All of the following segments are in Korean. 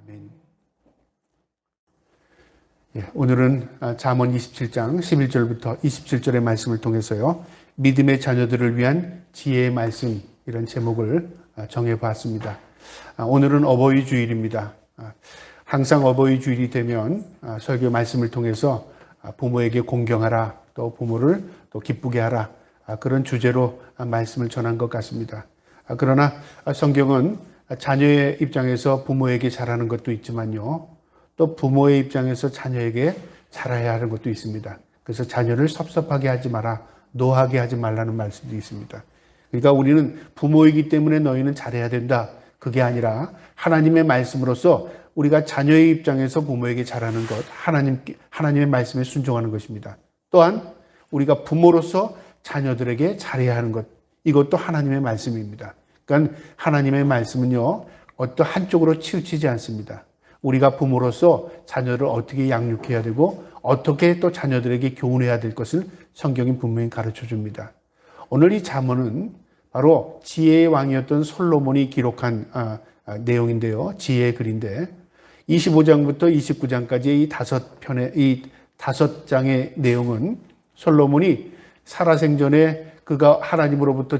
아멘. 오늘은 잠언 27장 11절부터 27절의 말씀을 통해서요, 믿음의 자녀들을 위한 지혜의 말씀, 이런 제목을 정해봤습니다. 오늘은 어버이 주일입니다. 항상 어버이 주일이 되면 설교 말씀을 통해서 부모에게 공경하라, 또 부모를 또 기쁘게 하라, 그런 주제로 말씀을 전한 것 같습니다. 그러나 성경은 자녀의 입장에서 부모에게 잘하는 것도 있지만요, 또 부모의 입장에서 자녀에게 잘해야 하는 것도 있습니다. 그래서 자녀를 섭섭하게 하지 마라, 노하게 하지 말라는 말씀도 있습니다. 그러니까 우리는 부모이기 때문에 너희는 잘해야 된다, 그게 아니라 하나님의 말씀으로서 우리가 자녀의 입장에서 부모에게 잘하는 것, 하나님의 말씀에 순종하는 것입니다. 또한 우리가 부모로서 자녀들에게 잘해야 하는 것, 이것도 하나님의 말씀입니다. 그러니까 하나님의 말씀은요, 어떤 한쪽으로 치우치지 않습니다. 우리가 부모로서 자녀를 어떻게 양육해야 되고 어떻게 또 자녀들에게 교훈해야 될 것을 성경이 분명히 가르쳐 줍니다. 오늘 이 잠언은 바로 지혜의 왕이었던 솔로몬이 기록한 내용인데요. 지혜의 글인데 25장부터 29장까지의 이 다섯 장의 내용은 솔로몬이 살아생전에 그가 하나님으로부터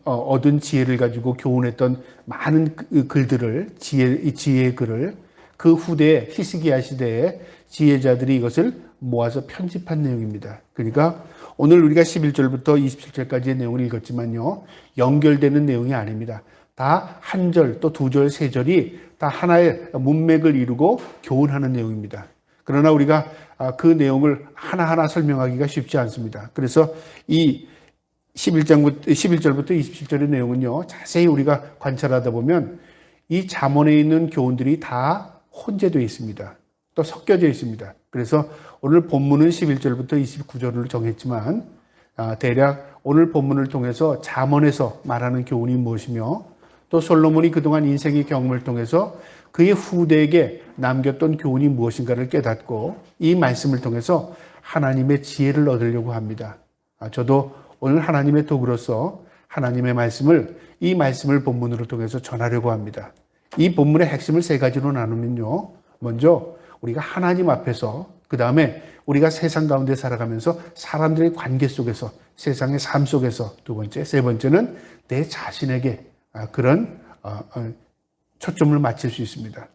얻은 지혜를 가지고 교훈했던 많은 글들을, 지혜의 글을 그 후대에 히스기야 시대에 지혜자들이 이것을 모아서 편집한 내용입니다. 그러니까 오늘 우리가 11절부터 27절까지의 내용을 읽었지만요, 연결되는 내용이 아닙니다. 다 한 절, 또 두 절, 세 절이 다 하나의 문맥을 이루고 교훈하는 내용입니다. 그러나 우리가 그 내용을 하나하나 설명하기가 쉽지 않습니다. 그래서 이 11절부터 27절의 내용은요, 자세히 우리가 관찰하다 보면 이 잠언에 있는 교훈들이 다 혼재되어 있습니다. 또 섞여져 있습니다. 그래서 오늘 본문은 11절부터 29절을 정했지만 대략 오늘 본문을 통해서 잠언에서 말하는 교훈이 무엇이며 또 솔로몬이 그동안 인생의 경험을 통해서 그의 후대에게 남겼던 교훈이 무엇인가를 깨닫고 이 말씀을 통해서 하나님의 지혜를 얻으려고 합니다. 저도 오늘 하나님의 도구로서 하나님의 말씀을, 이 말씀을 본문으로 통해서 전하려고 합니다. 이 본문의 핵심을 세 가지로 나누면요, 먼저 우리가 하나님 앞에서, 그 다음에 우리가 세상 가운데 살아가면서 사람들의 관계 속에서, 세상의 삶 속에서, 두 번째, 세 번째는 내 자신에게 그런 초점을 맞출 수 있습니다.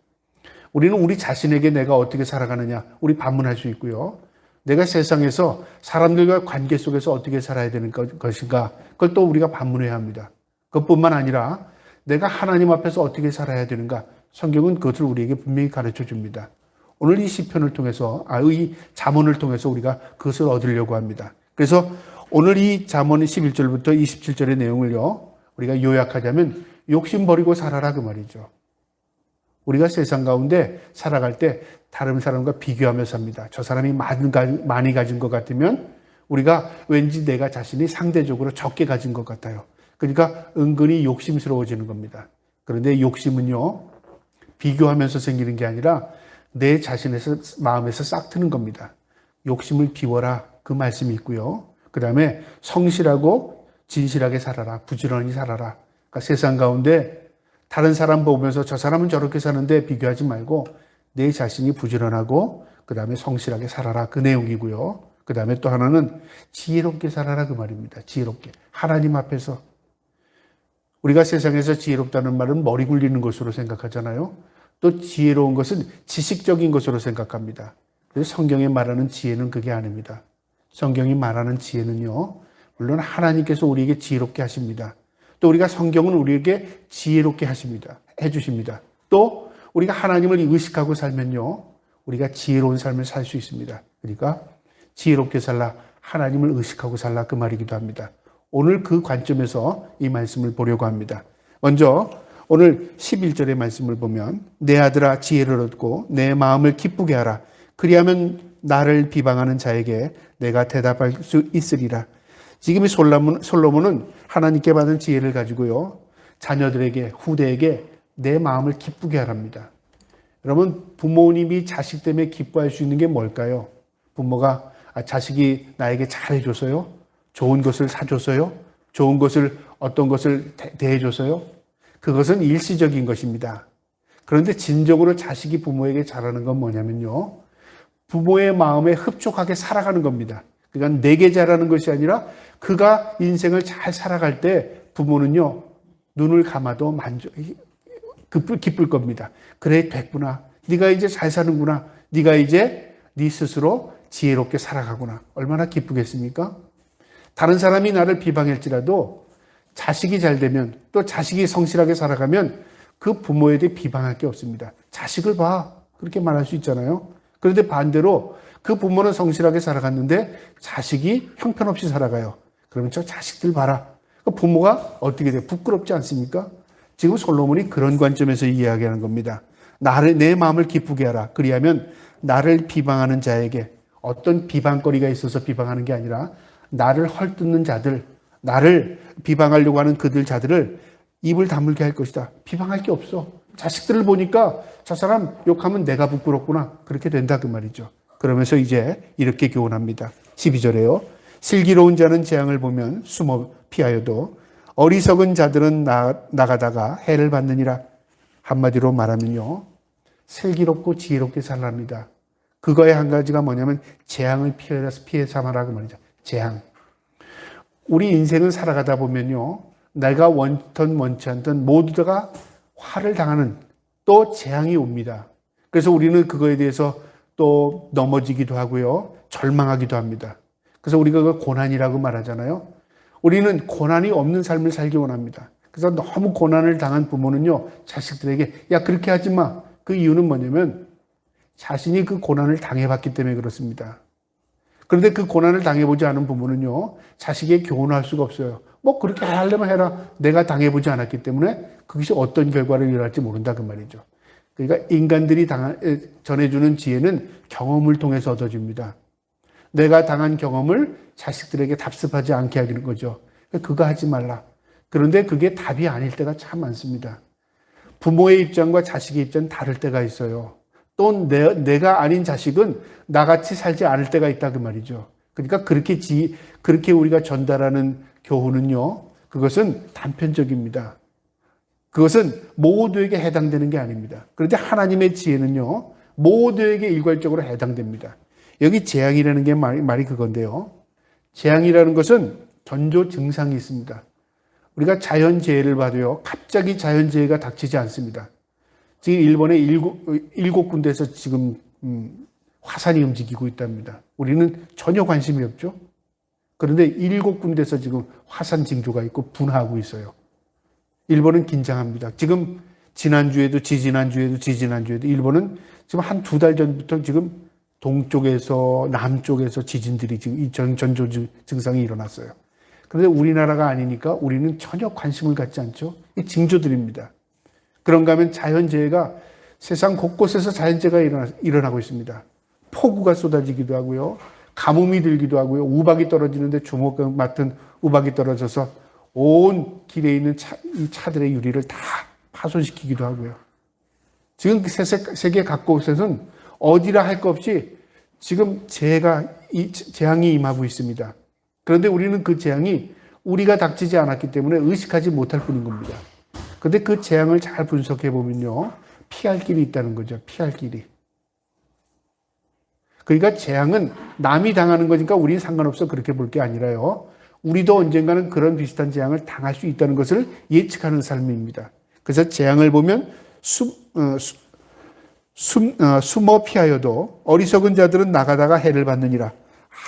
우리는 우리 자신에게 내가 어떻게 살아가느냐, 우리 반문할 수 있고요, 내가 세상에서 사람들과 관계 속에서 어떻게 살아야 되는 것인가, 그걸 또 우리가 반문해야 합니다. 그것뿐만 아니라 내가 하나님 앞에서 어떻게 살아야 되는가, 성경은 그것을 우리에게 분명히 가르쳐 줍니다. 오늘 이 시편을 통해서, 이 잠언을 통해서 우리가 그것을 얻으려고 합니다. 그래서 오늘 이 잠언 11절부터 27절의 내용을요, 우리가 요약하자면 욕심 버리고 살아라, 그 말이죠. 우리가 세상 가운데 살아갈 때 다른 사람과 비교하며 삽니다. 저 사람이 많이 가진 것 같으면 우리가 왠지 내가 자신이 상대적으로 적게 가진 것 같아요. 그러니까 은근히 욕심스러워지는 겁니다. 그런데 욕심은요, 비교하면서 생기는 게 아니라 내 자신에서, 마음에서 싹 트는 겁니다. 욕심을 비워라, 그 말씀이 있고요. 그 다음에 성실하고 진실하게 살아라, 부지런히 살아라. 그러니까 세상 가운데 다른 사람 보면서 저 사람은 저렇게 사는데 비교하지 말고 내 자신이 부지런하고 그 다음에 성실하게 살아라, 그 내용이고요. 그 다음에 또 하나는 지혜롭게 살아라, 그 말입니다. 지혜롭게. 하나님 앞에서. 우리가 세상에서 지혜롭다는 말은 머리 굴리는 것으로 생각하잖아요. 또 지혜로운 것은 지식적인 것으로 생각합니다. 그래서 성경이 말하는 지혜는 그게 아닙니다. 성경이 말하는 지혜는요, 물론 하나님께서 우리에게 지혜롭게 하십니다. 또 우리가 성경은 우리에게 지혜롭게 해주십니다. 또 우리가 하나님을 의식하고 살면요, 우리가 지혜로운 삶을 살 수 있습니다. 그러니까 지혜롭게 살라, 하나님을 의식하고 살라, 그 말이기도 합니다. 오늘 그 관점에서 이 말씀을 보려고 합니다. 먼저 오늘 11절의 말씀을 보면 내 아들아 지혜를 얻고 내 마음을 기쁘게 하라. 그리하면 나를 비방하는 자에게 내가 대답할 수 있으리라. 지금 이 솔로몬은 하나님께 받은 지혜를 가지고요, 자녀들에게, 후대에게 내 마음을 기쁘게 하랍니다. 여러분, 부모님이 자식 때문에 기뻐할 수 있는 게 뭘까요? 부모가 자식이 나에게 잘해줘서요, 좋은 것을 사줘서요, 어떤 것을 대해줘서요, 그것은 일시적인 것입니다. 그런데 진정으로 자식이 부모에게 잘하는 건 뭐냐면요. 부모의 마음에 흡족하게 살아가는 겁니다. 그러니까 내게 잘하는 것이 아니라 그가 인생을 잘 살아갈 때 부모는요. 눈을 감아도 기쁠 겁니다. 그래 됐구나. 네가 이제 잘 사는구나. 네가 이제 네 스스로 지혜롭게 살아가구나. 얼마나 기쁘겠습니까? 다른 사람이 나를 비방할지라도 자식이 잘 되면 또 자식이 성실하게 살아가면 그 부모에 대해 비방할 게 없습니다. 자식을 봐. 그렇게 말할 수 있잖아요. 그런데 반대로 그 부모는 성실하게 살아갔는데 자식이 형편없이 살아가요. 그러면 저 자식들 봐라. 그 부모가 어떻게 돼요? 부끄럽지 않습니까? 지금 솔로몬이 그런 관점에서 이야기하는 겁니다. 내 마음을 기쁘게 하라. 그리하면 나를 비방하는 자에게 어떤 비방거리가 있어서 비방하는 게 아니라 나를 헐뜯는 자들, 나를 비방하려고 하는 그들 자들을 입을 다물게 할 것이다. 비방할 게 없어. 자식들을 보니까 저 사람 욕하면 내가 부끄럽구나. 그렇게 된다 그 말이죠. 그러면서 이제 이렇게 교훈합니다. 12절에요. 슬기로운 자는 재앙을 보면 숨어 피하여도 어리석은 자들은 나가다가 해를 받느니라. 한마디로 말하면요. 슬기롭고 지혜롭게 살랍니다. 그거의 한 가지가 뭐냐면 재앙을 피해 삼아라 그 말이죠. 재앙. 우리 인생을 살아가다 보면요. 내가 원ton 원치 않던 모두가 화를 당하는 또 재앙이 옵니다. 그래서 우리는 그거에 대해서 또 넘어지기도 하고요. 절망하기도 합니다. 그래서 우리가 그걸 고난이라고 말하잖아요. 우리는 고난이 없는 삶을 살기 원합니다. 그래서 너무 고난을 당한 부모는요. 자식들에게 야 그렇게 하지 마. 그 이유는 뭐냐면 자신이 그 고난을 당해봤기 때문에 그렇습니다. 그런데 그 고난을 당해보지 않은 부모는요. 자식에게 교훈할 수가 없어요. 뭐 그렇게 하려면 해라. 내가 당해보지 않았기 때문에 그것이 어떤 결과를 이뤄날지 모른다 그 말이죠. 그러니까 인간들이 전해주는 지혜는 경험을 통해서 얻어집니다. 내가 당한 경험을 자식들에게 답습하지 않게 하는 거죠. 그거 하지 말라. 그런데 그게 답이 아닐 때가 참 많습니다. 부모의 입장과 자식의 입장은 다를 때가 있어요. 또 내가 아닌 자식은 나같이 살지 않을 때가 있다 그 말이죠. 그러니까 그렇게 우리가 전달하는 교훈은요. 그것은 단편적입니다. 그것은 모두에게 해당되는 게 아닙니다. 그런데 하나님의 지혜는요. 모두에게 일괄적으로 해당됩니다. 여기 재앙이라는 게 말이 그건데요. 재앙이라는 것은 전조 증상이 있습니다. 우리가 자연재해를 봐도요. 갑자기 자연재해가 닥치지 않습니다. 지금 일본의 일곱 군데에서 지금 화산이 움직이고 있답니다. 우리는 전혀 관심이 없죠. 그런데 7군데에서 지금 화산 징조가 있고 분화하고 있어요. 일본은 긴장합니다. 지금 지난주에도 지지난주에도 일본은 지금 한 2달 전부터 지금 동쪽에서 남쪽에서 지진들이 지금 이 전조 증상이 일어났어요. 그런데 우리나라가 아니니까 우리는 전혀 관심을 갖지 않죠. 이 징조들입니다. 그런가 하면 자연재해가 세상 곳곳에서 자연재해가 일어나고 있습니다. 폭우가 쏟아지기도 하고요. 가뭄이 들기도 하고요. 우박이 떨어지는데 주먹 같은 우박이 떨어져서 온 길에 있는 이 차들의 유리를 다 파손시키기도 하고요. 지금 세계 각곳에서는 어디라 할 것 없이 지금 재앙이 임하고 있습니다. 그런데 우리는 그 재앙이 우리가 닥치지 않았기 때문에 의식하지 못할 뿐인 겁니다. 그런데 그 재앙을 잘 분석해 보면요. 피할 길이 있다는 거죠. 피할 길이. 그러니까 재앙은 남이 당하는 거니까 우리는 상관없어 그렇게 볼 게 아니라요. 우리도 언젠가는 그런 비슷한 재앙을 당할 수 있다는 것을 예측하는 삶입니다. 그래서 재앙을 보면 숨어 피하여도 어리석은 자들은 나가다가 해를 받느니라.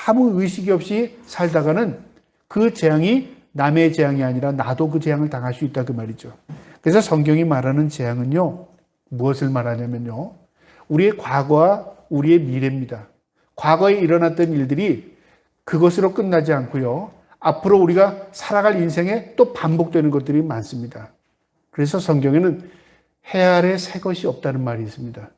아무 의식이 없이 살다가는 그 재앙이 남의 재앙이 아니라 나도 그 재앙을 당할 수 있다 그 말이죠. 그래서 성경이 말하는 재앙은요. 무엇을 말하냐면요. 우리의 과거와 우리의 미래입니다. 과거에 일어났던 일들이 그것으로 끝나지 않고요. 앞으로 우리가 살아갈 인생에 또 반복되는 것들이 많습니다. 그래서 성경에는 해 아래 새 것이 없다는 말이 있습니다.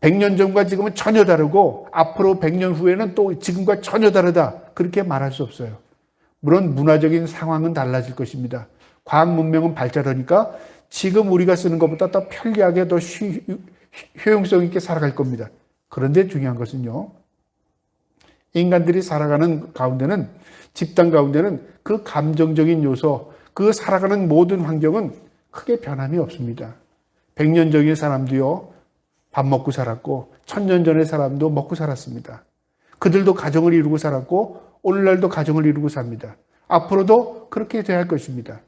100년 전과 지금은 전혀 다르고 앞으로 100년 후에는 또 지금과 전혀 다르다. 그렇게 말할 수 없어요. 물론 문화적인 상황은 달라질 것입니다. 과학 문명은 발달하니까 지금 우리가 쓰는 것보다 더 편리하게 더 효용성 있게 살아갈 겁니다. 그런데 중요한 것은요. 인간들이 살아가는 가운데는 집단 가운데는 그 감정적인 요소, 그 살아가는 모든 환경은 크게 변함이 없습니다. 100년 전의 사람도요, 밥 먹고 살았고 1000년 전의 사람도 먹고 살았습니다. 그들도 가정을 이루고 살았고 오늘날도 가정을 이루고 삽니다. 앞으로도 그렇게 돼야 할 것입니다.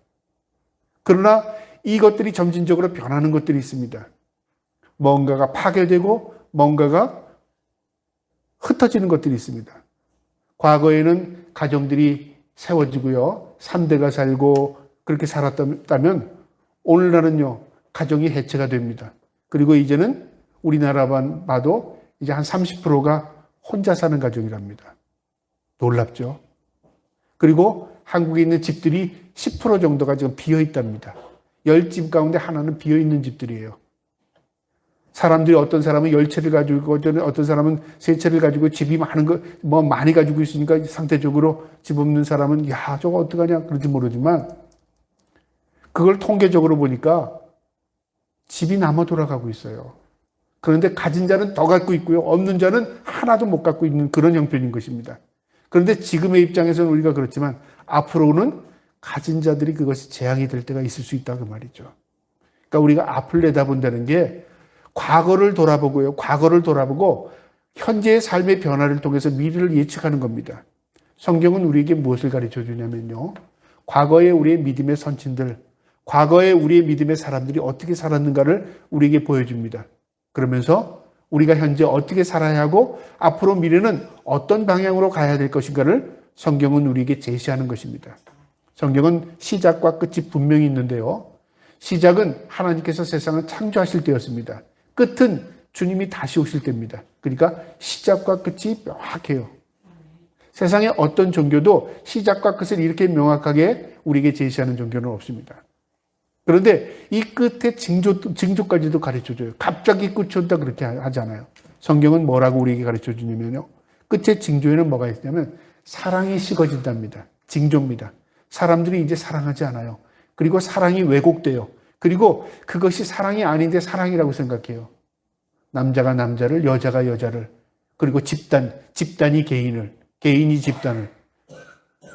그러나 이것들이 점진적으로 변하는 것들이 있습니다. 뭔가가 파괴되고 뭔가가 흩어지는 것들이 있습니다. 과거에는 가정들이 세워지고요, 3대가 살고 그렇게 살았다면 오늘날은요, 가정이 해체가 됩니다. 그리고 이제는 우리나라만 봐도 이제 한 30%가 혼자 사는 가정이랍니다. 놀랍죠? 그리고 한국에 있는 집들이 10% 정도가 지금 비어 있답니다. 10집 가운데 하나는 비어 있는 집들이에요. 사람들이 어떤 사람은 10채를 가지고 어떤 사람은 3채를 가지고 집이 많은 거, 많이 가지고 있으니까 상대적으로 집 없는 사람은 야, 저거 어떡하냐 그런지 모르지만 그걸 통계적으로 보니까 집이 남아 돌아가고 있어요. 그런데 가진 자는 더 갖고 있고요. 없는 자는 하나도 못 갖고 있는 그런 형편인 것입니다. 그런데 지금의 입장에서는 우리가 그렇지만 앞으로는 가진 자들이 그것이 재앙이 될 때가 있을 수 있다 그 말이죠. 그러니까 우리가 앞을 내다본다는 게 과거를 돌아보고요. 과거를 돌아보고 현재의 삶의 변화를 통해서 미래를 예측하는 겁니다. 성경은 우리에게 무엇을 가르쳐 주냐면요. 과거에 우리의 믿음의 선친들, 과거에 우리의 믿음의 사람들이 어떻게 살았는가를 우리에게 보여줍니다. 그러면서 우리가 현재 어떻게 살아야 하고 앞으로 미래는 어떤 방향으로 가야 될 것인가를 성경은 우리에게 제시하는 것입니다. 성경은 시작과 끝이 분명히 있는데요. 시작은 하나님께서 세상을 창조하실 때였습니다. 끝은 주님이 다시 오실 때입니다. 그러니까 시작과 끝이 명확해요. 세상에 어떤 종교도 시작과 끝을 이렇게 명확하게 우리에게 제시하는 종교는 없습니다. 그런데 이 끝에 징조까지도 가르쳐줘요. 갑자기 끝이 온다 그렇게 하잖아요. 성경은 뭐라고 우리에게 가르쳐주냐면요. 끝의 징조에는 뭐가 있냐면 사랑이 식어진답니다. 징조입니다. 사람들이 이제 사랑하지 않아요. 그리고 사랑이 왜곡돼요. 그리고 그것이 사랑이 아닌데 사랑이라고 생각해요. 남자가 남자를, 여자가 여자를, 그리고 집단이 개인을, 개인이 집단을.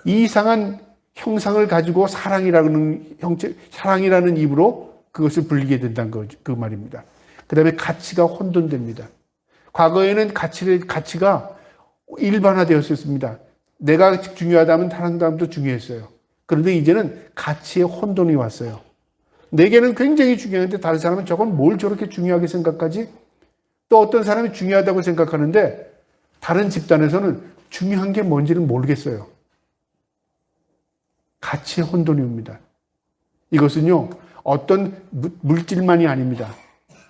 이 이상한 형상을 가지고 사랑이라는 입으로 그것을 불리게 된다는 거죠. 그 말입니다. 그 다음에 가치가 혼돈됩니다. 과거에는 가치가 일반화되었습니다. 내가 중요하다면 다른 사람도 중요했어요. 그런데 이제는 가치의 혼돈이 왔어요. 내게는 굉장히 중요한데 다른 사람은 저건 뭘 저렇게 중요하게 생각하지? 또 어떤 사람이 중요하다고 생각하는데 다른 집단에서는 중요한 게 뭔지는 모르겠어요. 가치의 혼돈이 옵니다. 이것은요, 어떤 물질만이 아닙니다.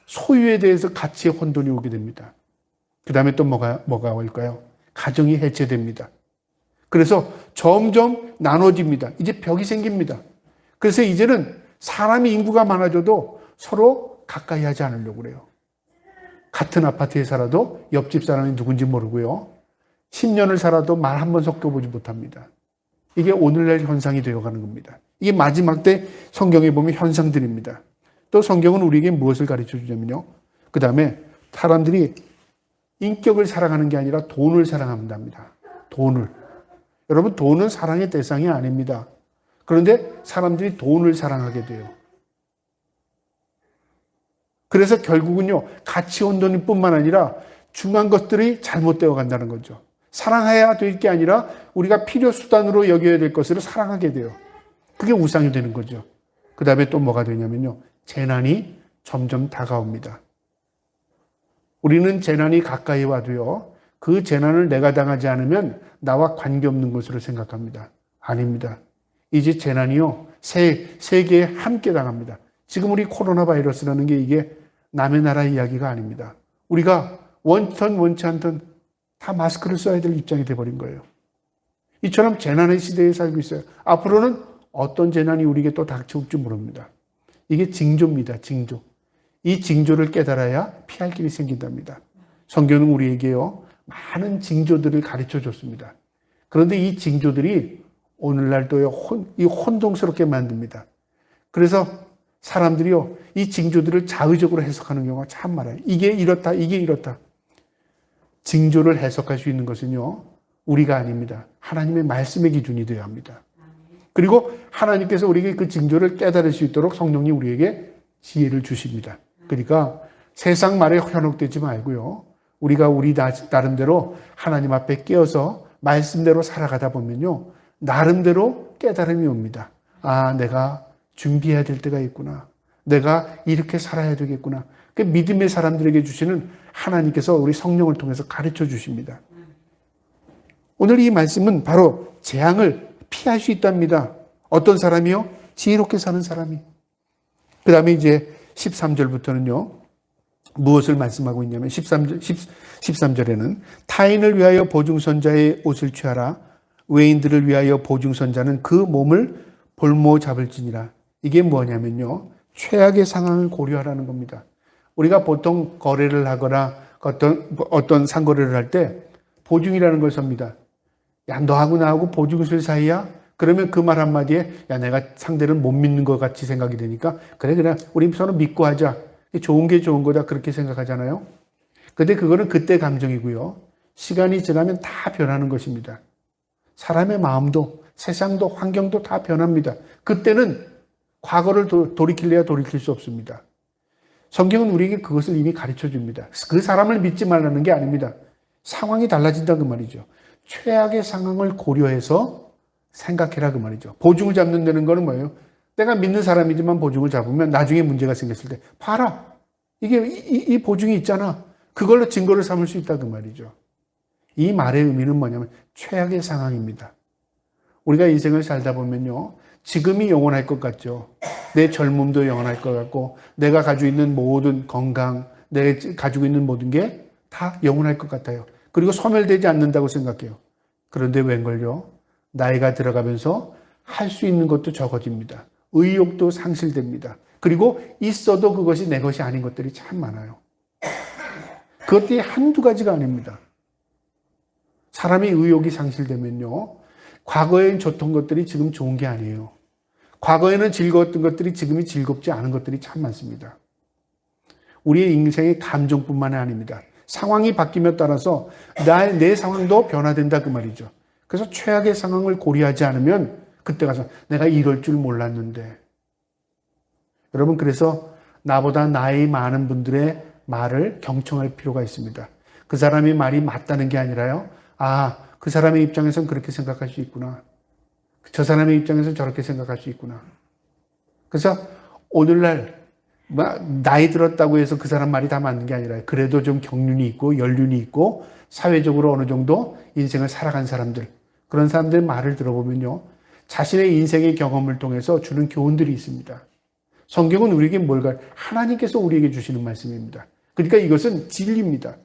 소유에 대해서 가치의 혼돈이 오게 됩니다. 그 다음에 또 뭐가 올까요? 가정이 해체됩니다. 그래서 점점 나눠집니다. 이제 벽이 생깁니다. 그래서 이제는 사람이 인구가 많아져도 서로 가까이 하지 않으려고 그래요. 같은 아파트에 살아도 옆집 사람이 누군지 모르고요. 10년을 살아도 말 한 번 섞어보지 못합니다. 이게 오늘날 현상이 되어가는 겁니다. 이게 마지막 때 성경에 보면 현상들입니다. 또 성경은 우리에게 무엇을 가르쳐 주냐면요. 그 다음에 사람들이 인격을 사랑하는 게 아니라 돈을 사랑한답니다. 돈을. 여러분, 돈은 사랑의 대상이 아닙니다. 그런데 사람들이 돈을 사랑하게 돼요. 그래서 결국은요, 가치 혼돈일 뿐만 아니라 중요한 것들이 잘못되어 간다는 거죠. 사랑해야 될 게 아니라 우리가 필요 수단으로 여겨야 될 것을 사랑하게 돼요. 그게 우상이 되는 거죠. 그 다음에 또 뭐가 되냐면요. 재난이 점점 다가옵니다. 우리는 재난이 가까이 와도요. 그 재난을 내가 당하지 않으면 나와 관계없는 것으로 생각합니다. 아닙니다. 이제 재난이요. 세계에 함께 당합니다. 지금 우리 코로나 바이러스라는 게 이게 남의 나라 이야기가 아닙니다. 우리가 원천 원치 않던 다 마스크를 써야 될 입장이 돼버린 거예요. 이처럼 재난의 시대에 살고 있어요. 앞으로는 어떤 재난이 우리에게 또 닥쳐올지 모릅니다. 이게 징조입니다. 징조. 이 징조를 깨달아야 피할 길이 생긴답니다. 성경은 우리에게요. 많은 징조들을 가르쳐 줬습니다. 그런데 이 징조들이 오늘날 또요. 혼동스럽게 만듭니다. 그래서 사람들이요. 이 징조들을 자의적으로 해석하는 경우가 참 많아요. 이게 이렇다. 이게 이렇다. 징조를 해석할 수 있는 것은요. 우리가 아닙니다. 하나님의 말씀의 기준이 되어야 합니다. 그리고 하나님께서 우리에게 그 징조를 깨달을 수 있도록 성령님 우리에게 지혜를 주십니다. 그러니까 세상 말에 현혹되지 말고요. 우리가 우리 나름대로 하나님 앞에 끼어서 말씀대로 살아가다 보면요. 나름대로 깨달음이 옵니다. 아, 내가 준비해야 될 때가 있구나. 내가 이렇게 살아야 되겠구나. 그 믿음의 사람들에게 주시는 하나님께서 우리 성령을 통해서 가르쳐 주십니다. 오늘 이 말씀은 바로 재앙을 피할 수 있답니다. 어떤 사람이요? 지혜롭게 사는 사람이. 그 다음에 이제 13절부터는요. 무엇을 말씀하고 있냐면 13절에는 타인을 위하여 보증선자의 옷을 취하라. 외인들을 위하여 보증선자는 그 몸을 볼모 잡을지니라. 이게 뭐냐면요. 최악의 상황을 고려하라는 겁니다. 우리가 보통 거래를 하거나 어떤 상거래를 할 때 보증이라는 걸 섭니다. 야, 너하고 나하고 보증 쓸 사이야? 그러면 그 말 한마디에 야, 내가 상대를 못 믿는 것 같이 생각이 되니까 그래 우리 서로 믿고 하자. 좋은 게 좋은 거다 그렇게 생각하잖아요. 근데 그거는 그때 감정이고요. 시간이 지나면 다 변하는 것입니다. 사람의 마음도 세상도 환경도 다 변합니다. 그때는 과거를 돌이킬래야 돌이킬 수 없습니다. 성경은 우리에게 그것을 이미 가르쳐 줍니다. 그 사람을 믿지 말라는 게 아닙니다. 상황이 달라진다 그 말이죠. 최악의 상황을 고려해서 생각해라 그 말이죠. 보증을 잡는다는 거는 뭐예요? 내가 믿는 사람이지만 보증을 잡으면 나중에 문제가 생겼을 때 봐라. 이게 이 보증이 있잖아. 그걸로 증거를 삼을 수 있다 그 말이죠. 이 말의 의미는 뭐냐면 최악의 상황입니다. 우리가 인생을 살다 보면요. 지금이 영원할 것 같죠. 내 젊음도 영원할 것 같고 내가 가지고 있는 모든 건강, 내가 가지고 있는 모든 게 다 영원할 것 같아요. 그리고 소멸되지 않는다고 생각해요. 그런데 웬걸요? 나이가 들어가면서 할 수 있는 것도 적어집니다. 의욕도 상실됩니다. 그리고 있어도 그것이 내 것이 아닌 것들이 참 많아요. 그것들이 한두 가지가 아닙니다. 사람의 의욕이 상실되면요. 과거에 좋던 것들이 지금 좋은 게 아니에요. 과거에는 즐거웠던 것들이 지금이 즐겁지 않은 것들이 참 많습니다. 우리의 인생의 감정뿐만 아닙니다. 상황이 바뀌며 따라서 내 상황도 변화된다 그 말이죠. 그래서 최악의 상황을 고려하지 않으면 그때 가서 내가 이럴 줄 몰랐는데. 여러분 그래서 나보다 나이 많은 분들의 말을 경청할 필요가 있습니다. 그 사람의 말이 맞다는 게 아니라요. 아, 그 사람의 입장에서는 그렇게 생각할 수 있구나. 저 사람의 입장에서는 저렇게 생각할 수 있구나. 그래서 오늘날 나이 들었다고 해서 그 사람 말이 다 맞는 게 아니라 그래도 좀 경륜이 있고 연륜이 있고 사회적으로 어느 정도 인생을 살아간 사람들, 그런 사람들의 말을 들어보면요. 자신의 인생의 경험을 통해서 주는 교훈들이 있습니다. 성경은 우리에게 뭘까? 하나님께서 우리에게 주시는 말씀입니다. 그러니까 이것은 진리입니다.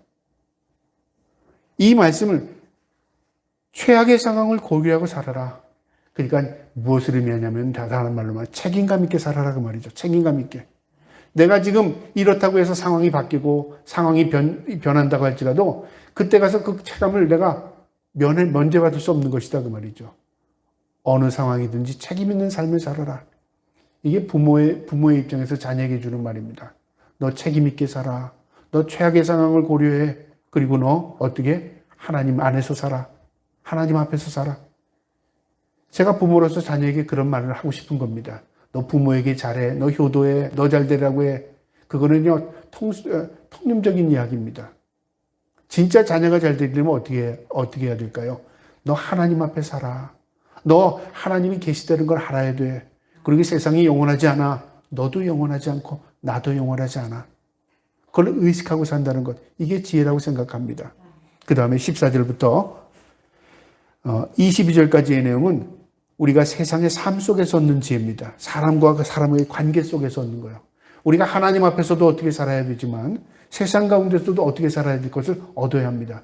이 말씀을 최악의 상황을 고려하고 살아라. 그러니까 무엇을 의미하냐면 다른 말로 말하면 책임감 있게 살아라 그 말이죠. 책임감 있게. 내가 지금 이렇다고 해서 상황이 바뀌고 상황이 변한다고 할지라도 그때 가서 그 책임을 내가 면제받을 수 없는 것이다 그 말이죠. 어느 상황이든지 책임 있는 삶을 살아라. 이게 부모의 입장에서 자녀에게 주는 말입니다. 너 책임 있게 살아. 너 최악의 상황을 고려해. 그리고 너 어떻게? 하나님 안에서 살아. 하나님 앞에서 살아. 제가 부모로서 자녀에게 그런 말을 하고 싶은 겁니다. 너 부모에게 잘해. 너 효도해. 너 잘 되라고 해. 그거는요, 통념적인 이야기입니다. 진짜 자녀가 잘 되려면 어떻게 해야 될까요? 너 하나님 앞에 살아. 너 하나님이 계시다는 걸 알아야 돼. 그리고 세상이 영원하지 않아. 너도 영원하지 않고 나도 영원하지 않아. 그걸 의식하고 산다는 것. 이게 지혜라고 생각합니다. 그 다음에 14절부터 22절까지의 내용은 우리가 세상의 삶 속에서 얻는 지혜입니다. 사람과 그 사람의 관계 속에서 얻는 거예요. 우리가 하나님 앞에서도 어떻게 살아야 되지만 세상 가운데서도 어떻게 살아야 될 것을 얻어야 합니다.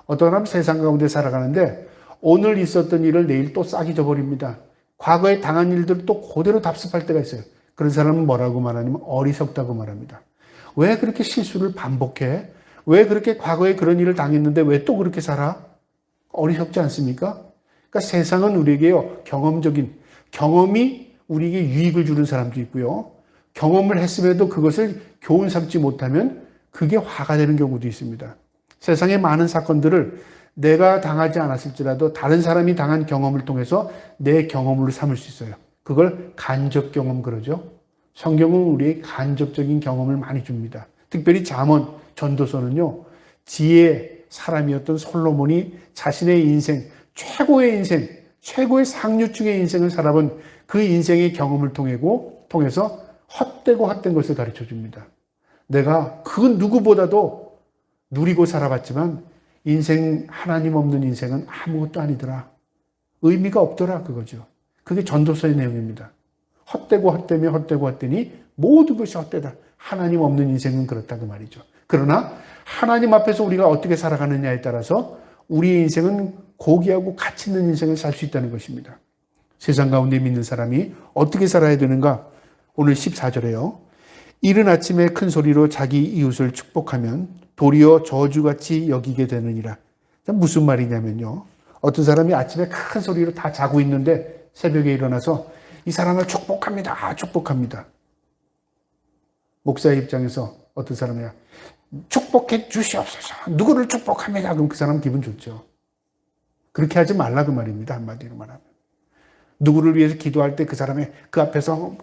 어떤 사람 세상 가운데 살아가는데 오늘 있었던 일을 내일 또 싹 잊어버립니다. 과거에 당한 일들을 또 그대로 답습할 때가 있어요. 그런 사람은 뭐라고 말하냐면 어리석다고 말합니다. 왜 그렇게 실수를 반복해? 왜 그렇게 과거에 그런 일을 당했는데 왜 또 그렇게 살아? 어리석지 않습니까? 그러니까 세상은 우리에게요, 경험이 우리에게 유익을 주는 사람도 있고요. 경험을 했음에도 그것을 교훈 삼지 못하면 그게 화가 되는 경우도 있습니다. 세상의 많은 사건들을 내가 당하지 않았을지라도 다른 사람이 당한 경험을 통해서 내 경험으로 삼을 수 있어요. 그걸 간접 경험 그러죠. 성경은 우리의 간접적인 경험을 많이 줍니다. 특별히 잠언, 전도서는요, 지혜의 사람이었던 솔로몬이 자신의 인생, 최고의 인생, 최고의 상류층의 인생을 살아본 그 인생의 경험을 통해서 헛되고 헛된 것을 가르쳐 줍니다. 내가 그 누구보다도 누리고 살아봤지만 인생, 하나님 없는 인생은 아무것도 아니더라. 의미가 없더라, 그거죠. 그게 전도서의 내용입니다. 헛되고 헛되며 헛되고 헛되니 모든 것이 헛되다. 하나님 없는 인생은 그렇다, 그 말이죠. 그러나 하나님 앞에서 우리가 어떻게 살아가느냐에 따라서 우리의 인생은 고귀하고 가치 있는 인생을 살 수 있다는 것입니다. 세상 가운데 믿는 사람이 어떻게 살아야 되는가? 오늘 14절에요. 이른 아침에 큰 소리로 자기 이웃을 축복하면 도리어 저주같이 여기게 되느니라. 무슨 말이냐면요. 어떤 사람이 아침에 큰 소리로 다 자고 있는데 새벽에 일어나서 이 사람을 축복합니다. 축복합니다. 목사의 입장에서 어떤 사람이야. 축복해 주시옵소서. 누구를 축복합니다. 그럼 그 사람 기분 좋죠. 그렇게 하지 말라 그 말입니다. 한마디로 말하면. 누구를 위해서 기도할 때 그 사람의 그 앞에서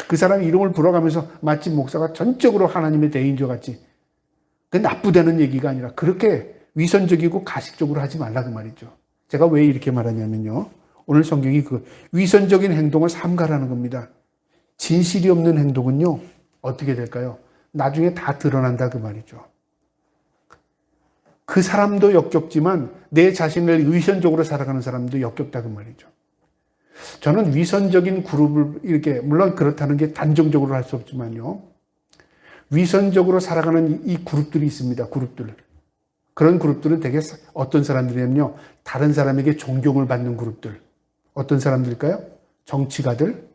그 사람의 이름을 불어가면서 마치 목사가 전적으로 하나님의 대인자 같이 그 나쁘다는 얘기가 아니라 그렇게 위선적이고 가식적으로 하지 말라 그 말이죠. 제가 왜 이렇게 말하냐면요. 오늘 성경이 그 위선적인 행동을 삼가라는 겁니다. 진실이 없는 행동은요. 어떻게 될까요? 나중에 다 드러난다 그 말이죠. 그 사람도 역겹지만 내 자신을 위선적으로 살아가는 사람도 역겹다 그 말이죠. 저는 위선적인 그룹을 이렇게 물론 그렇다는 게 단정적으로 할 수 없지만요. 위선적으로 살아가는 이 그룹들이 있습니다. 그룹들. 그런 그룹들은 되게 어떤 사람들이냐면요. 다른 사람에게 존경을 받는 그룹들. 어떤 사람들일까요? 정치가들,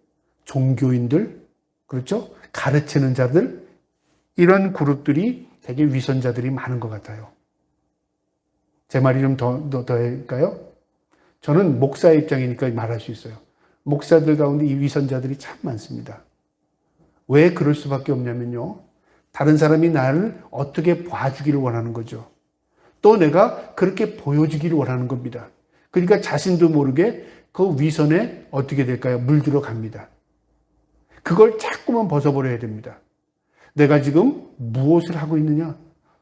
종교인들, 그렇죠? 가르치는 자들, 이런 그룹들이 되게 위선자들이 많은 것 같아요. 제 말이 좀 더 할까요? 저는 목사의 입장이니까 말할 수 있어요. 목사들 가운데 이 위선자들이 참 많습니다. 왜 그럴 수밖에 없냐면요. 다른 사람이 나를 어떻게 봐주기를 원하는 거죠. 또 내가 그렇게 보여주기를 원하는 겁니다. 그러니까 자신도 모르게 그 위선에 어떻게 될까요? 물들어 갑니다. 그걸 자꾸만 벗어버려야 됩니다. 내가 지금 무엇을 하고 있느냐?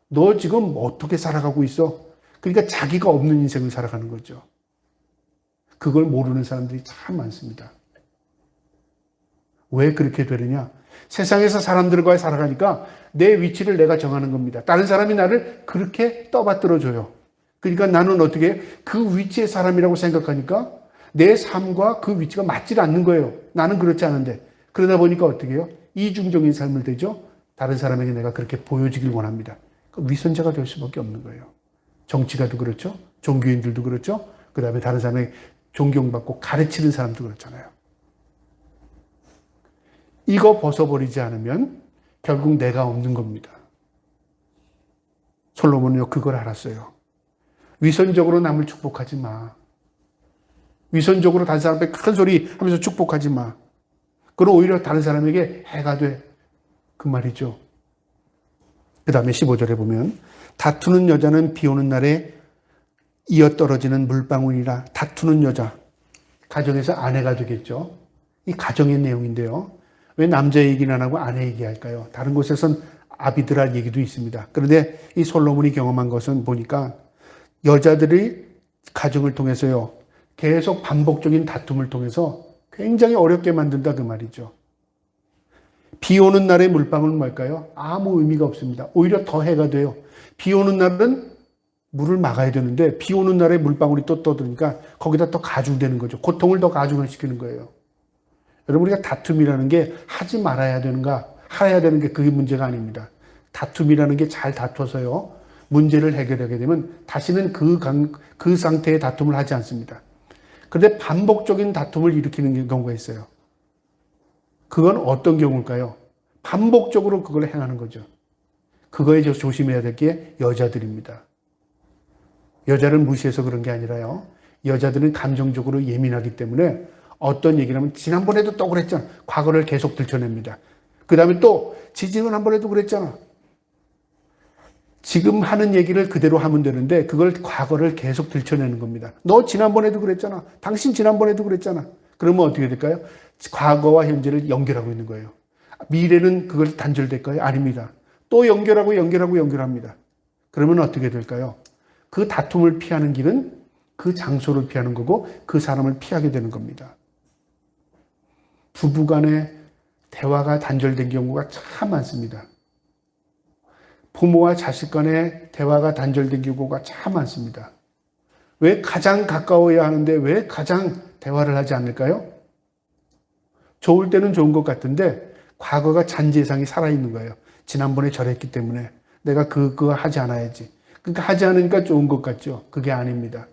너 지금 어떻게 살아가고 있어? 그러니까 자기가 없는 인생을 살아가는 거죠. 그걸 모르는 사람들이 참 많습니다. 왜 그렇게 되느냐? 세상에서 사람들과 살아가니까 내 위치를 내가 정하는 겁니다. 다른 사람이 나를 그렇게 떠받들어줘요. 그러니까 나는 어떻게 그 위치의 사람이라고 생각하니까 내 삶과 그 위치가 맞지 않는 거예요. 나는 그렇지 않은데. 그러다 보니까 어떻게 해요? 이중적인 삶을 되죠. 다른 사람에게 내가 그렇게 보여지길 원합니다. 위선자가 될 수밖에 없는 거예요. 정치가도 그렇죠. 종교인들도 그렇죠. 그 다음에 다른 사람에게 존경받고 가르치는 사람도 그렇잖아요. 이거 벗어버리지 않으면 결국 내가 없는 겁니다. 솔로몬은요, 그걸 알았어요. 위선적으로 남을 축복하지 마. 위선적으로 다른 사람 앞에 큰 소리 하면서 축복하지 마. 그럼 오히려 다른 사람에게 해가 돼. 그 말이죠. 그 다음에 15절에 보면 다투는 여자는 비 오는 날에 이어 떨어지는 물방울이라. 다투는 여자. 가정에서 아내가 되겠죠. 이 가정의 내용인데요. 왜 남자 얘기는 안 하고 아내 얘기할까요? 다른 곳에선 아비드랄 얘기도 있습니다. 그런데 이 솔로몬이 경험한 것은 보니까 여자들이 가정을 통해서요. 계속 반복적인 다툼을 통해서 굉장히 어렵게 만든다 그 말이죠. 비 오는 날의 물방울은 뭘까요? 아무 의미가 없습니다. 오히려 더 해가 돼요. 비 오는 날은 물을 막아야 되는데 비 오는 날에 물방울이 또 떠드니까 거기다 또 가중되는 거죠. 고통을 더 가중을 시키는 거예요. 여러분 우리가 다툼이라는 게 하지 말아야 되는가 해야 되는 게 그게 문제가 아닙니다. 다툼이라는 게 잘 다투어서요. 문제를 해결하게 되면 다시는 그 상태의 다툼을 하지 않습니다. 그런데 반복적인 다툼을 일으키는 경우가 있어요. 그건 어떤 경우일까요? 반복적으로 그걸 행하는 거죠. 그거에 조심해야 될 게 여자들입니다. 여자를 무시해서 그런 게 아니라요. 여자들은 감정적으로 예민하기 때문에 어떤 얘기를 하면 지난번에도 또 그랬잖아. 과거를 계속 들춰냅니다. 그 다음에 또 지난번에도 그랬잖아. 지금 하는 얘기를 그대로 하면 되는데 그걸 과거를 계속 들춰내는 겁니다. 너 지난번에도 그랬잖아. 당신 지난번에도 그랬잖아. 그러면 어떻게 될까요? 과거와 현재를 연결하고 있는 거예요. 미래는 그걸 단절될까요? 아닙니다. 또 연결합니다. 그러면 어떻게 될까요? 그 다툼을 피하는 길은 그 장소를 피하는 거고 그 사람을 피하게 되는 겁니다. 부부 간의 대화가 단절된 경우가 참 많습니다. 부모와 자식 간의 대화가 단절된 경우가 참 많습니다. 왜 가장 가까워야 하는데 왜 가장 대화를 하지 않을까요? 좋을 때는 좋은 것 같은데 과거가 잔재상이 살아있는 거예요. 지난번에 저랬기 때문에 내가 그거 하지 않아야지. 그러니까 하지 않으니까 좋은 것 같죠. 그게 아닙니다.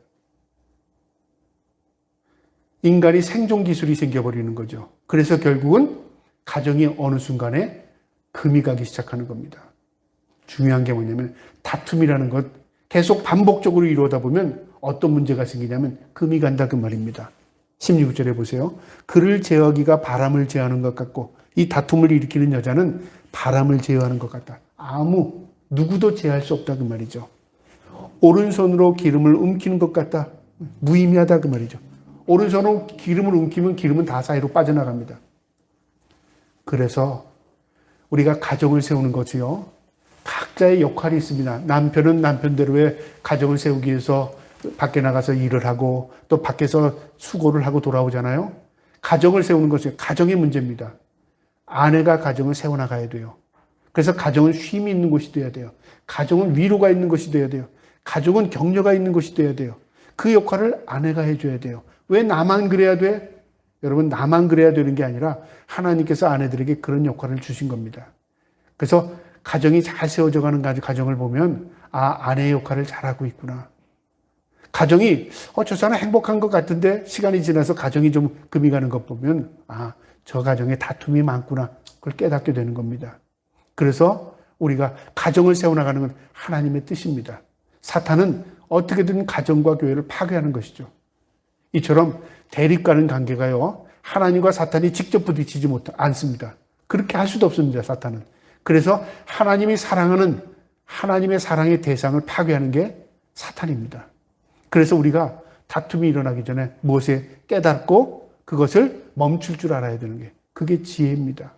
인간이 생존 기술이 생겨버리는 거죠. 그래서 결국은 가정이 어느 순간에 금이 가기 시작하는 겁니다. 중요한 게 뭐냐면 다툼이라는 것 계속 반복적으로 이루어다 보면 어떤 문제가 생기냐면 금이 간다 그 말입니다. 16절에 보세요. 그를 제어하기가 바람을 제어하는 것 같고 이 다툼을 일으키는 여자는 바람을 제어하는 것 같다. 누구도 제어할 수 없다 그 말이죠. 오른손으로 기름을 움키는 것 같다. 무의미하다 그 말이죠. 오른손으로 기름을 움키면 기름은 다 사이로 빠져나갑니다. 그래서 우리가 가정을 세우는 거지요. 각자의 역할이 있습니다. 남편은 남편대로의 가정을 세우기 위해서 밖에 나가서 일을 하고 또 밖에서 수고를 하고 돌아오잖아요. 가정을 세우는 것이 가정의 문제입니다. 아내가 가정을 세워나가야 돼요. 그래서 가정은 쉼이 있는 곳이 돼야 돼요. 가정은 위로가 있는 것이 돼야 돼요. 가족은 격려가 있는 것이 돼야 돼요. 그 역할을 아내가 해줘야 돼요. 왜 나만 그래야 돼? 여러분, 나만 그래야 되는 게 아니라 하나님께서 아내들에게 그런 역할을 주신 겁니다. 그래서 가정이 잘 세워져 가는 가정을 보면 아내의 역할을 잘하고 있구나. 가정이 저 사람 행복한 것 같은데 시간이 지나서 가정이 좀 금이 가는 것 보면 저 가정에 다툼이 많구나. 그걸 깨닫게 되는 겁니다. 그래서 우리가 가정을 세워나가는 건 하나님의 뜻입니다. 사탄은 어떻게든 가정과 교회를 파괴하는 것이죠. 이처럼 대립가는 관계가요. 하나님과 사탄이 직접 부딪히지 않습니다. 그렇게 할 수도 없습니다. 사탄은. 그래서 하나님이 사랑하는 하나님의 사랑의 대상을 파괴하는 게 사탄입니다. 그래서 우리가 다툼이 일어나기 전에 무엇에 깨닫고 그것을 멈출 줄 알아야 되는 게 그게 지혜입니다.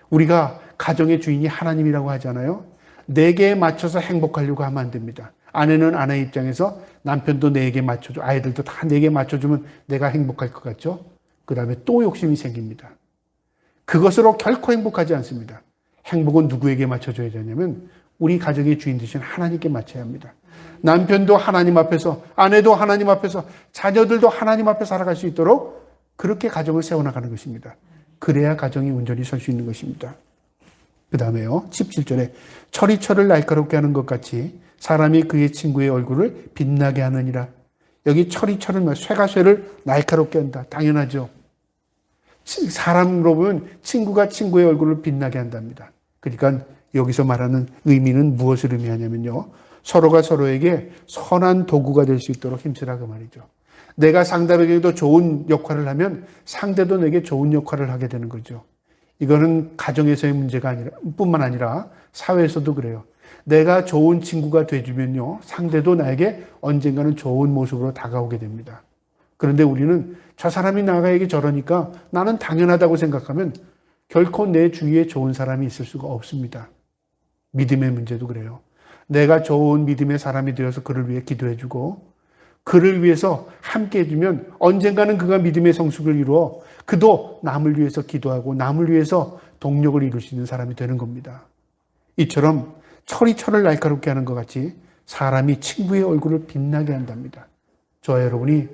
우리가 가정의 주인이 하나님이라고 하잖아요. 내게 맞춰서 행복하려고 하면 안 됩니다. 아내는 아내 입장에서 남편도 내게 맞춰줘, 아이들도 다 내게 맞춰주면 내가 행복할 것 같죠? 그 다음에 또 욕심이 생깁니다. 그것으로 결코 행복하지 않습니다. 행복은 누구에게 맞춰줘야 되냐면 우리 가정의 주인 되신 하나님께 맞춰야 합니다. 남편도 하나님 앞에서, 아내도 하나님 앞에서, 자녀들도 하나님 앞에 살아갈 수 있도록 그렇게 가정을 세워나가는 것입니다. 그래야 가정이 온전히 설 수 있는 것입니다. 그 다음에요. 17절에 철이 철을 날카롭게 하는 것 같이 사람이 그의 친구의 얼굴을 빛나게 하느니라. 여기 철이 철은 쇠가 쇠를 날카롭게 한다. 당연하죠. 사람으로 보면 친구가 친구의 얼굴을 빛나게 한답니다. 그러니까 여기서 말하는 의미는 무엇을 의미하냐면요. 서로가 서로에게 선한 도구가 될 수 있도록 힘쓰라 그 말이죠. 내가 상대에게도 좋은 역할을 하면 상대도 내게 좋은 역할을 하게 되는 거죠. 이거는 가정에서의 문제가 뿐만 아니라 사회에서도 그래요. 내가 좋은 친구가 돼주면요. 상대도 나에게 언젠가는 좋은 모습으로 다가오게 됩니다. 그런데 우리는 저 사람이 나에게 저러니까 나는 당연하다고 생각하면 결코 내 주위에 좋은 사람이 있을 수가 없습니다. 믿음의 문제도 그래요. 내가 좋은 믿음의 사람이 되어서 그를 위해 기도해주고 그를 위해서 함께 해주면 언젠가는 그가 믿음의 성숙을 이루어 그도 남을 위해서 기도하고 남을 위해서 동력을 이룰 수 있는 사람이 되는 겁니다. 이처럼 철이 철을 날카롭게 하는 것 같이 사람이 친구의 얼굴을 빛나게 한답니다. 저와 여러분이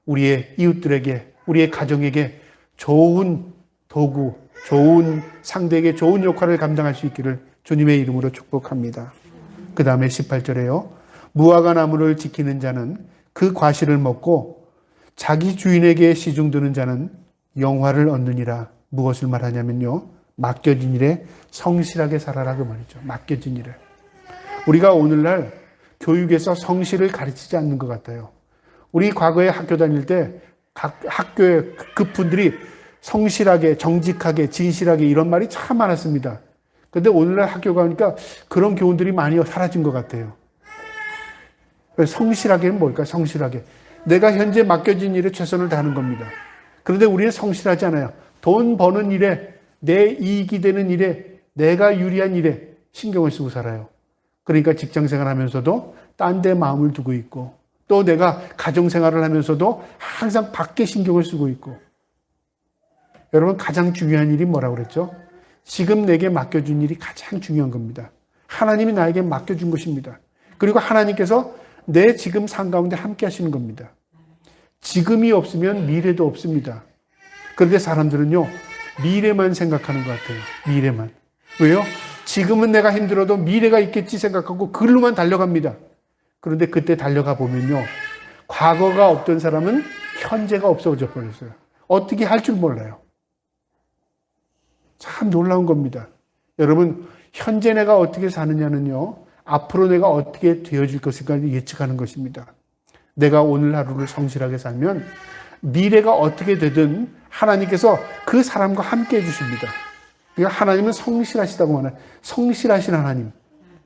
우리의 이웃들에게, 우리의 가정에게 좋은 도구, 좋은 상대에게 좋은 역할을 감당할 수 있기를 주님의 이름으로 축복합니다. 그 다음에 18절에요. 무화과 나무를 지키는 자는 그 과실을 먹고 자기 주인에게 시중드는 자는 영화를 얻느니라. 무엇을 말하냐면요. 맡겨진 일에 성실하게 살아라 그 말이죠. 맡겨진 일에. 우리가 오늘날 교육에서 성실을 가르치지 않는 것 같아요. 우리 과거에 학교 다닐 때 각 학교의 그분들이 성실하게, 정직하게, 진실하게 이런 말이 참 많았습니다. 그런데 오늘날 학교 가니까 그런 교훈들이 많이 사라진 것 같아요. 성실하게는 뭘까? 성실하게. 내가 현재 맡겨진 일에 최선을 다하는 겁니다. 그런데 우리는 성실하지 않아요. 돈 버는 일에 내 이익이 되는 일에, 내가 유리한 일에 신경을 쓰고 살아요. 그러니까 직장생활 하면서도 딴 데 마음을 두고 있고, 또 내가 가정생활을 하면서도 항상 밖에 신경을 쓰고 있고. 여러분, 가장 중요한 일이 뭐라고 그랬죠? 지금 내게 맡겨준 일이 가장 중요한 겁니다. 하나님이 나에게 맡겨준 것입니다. 그리고 하나님께서 내 지금 삶 가운데 함께 하시는 겁니다. 지금이 없으면 미래도 없습니다. 그런데 사람들은요, 미래만 생각하는 것 같아요. 미래만. 왜요? 지금은 내가 힘들어도 미래가 있겠지 생각하고 그걸로만 달려갑니다. 그런데 그때 달려가 보면요, 과거가 없던 사람은 현재가 없어져 버렸어요. 어떻게 할 줄 몰라요. 참 놀라운 겁니다. 여러분, 현재 내가 어떻게 사느냐는요, 앞으로 내가 어떻게 되어질 것인가 예측하는 것입니다. 내가 오늘 하루를 성실하게 살면 미래가 어떻게 되든 하나님께서 그 사람과 함께 해주십니다. 그러니까 하나님은 성실하시다고 말해요. 성실하신 하나님,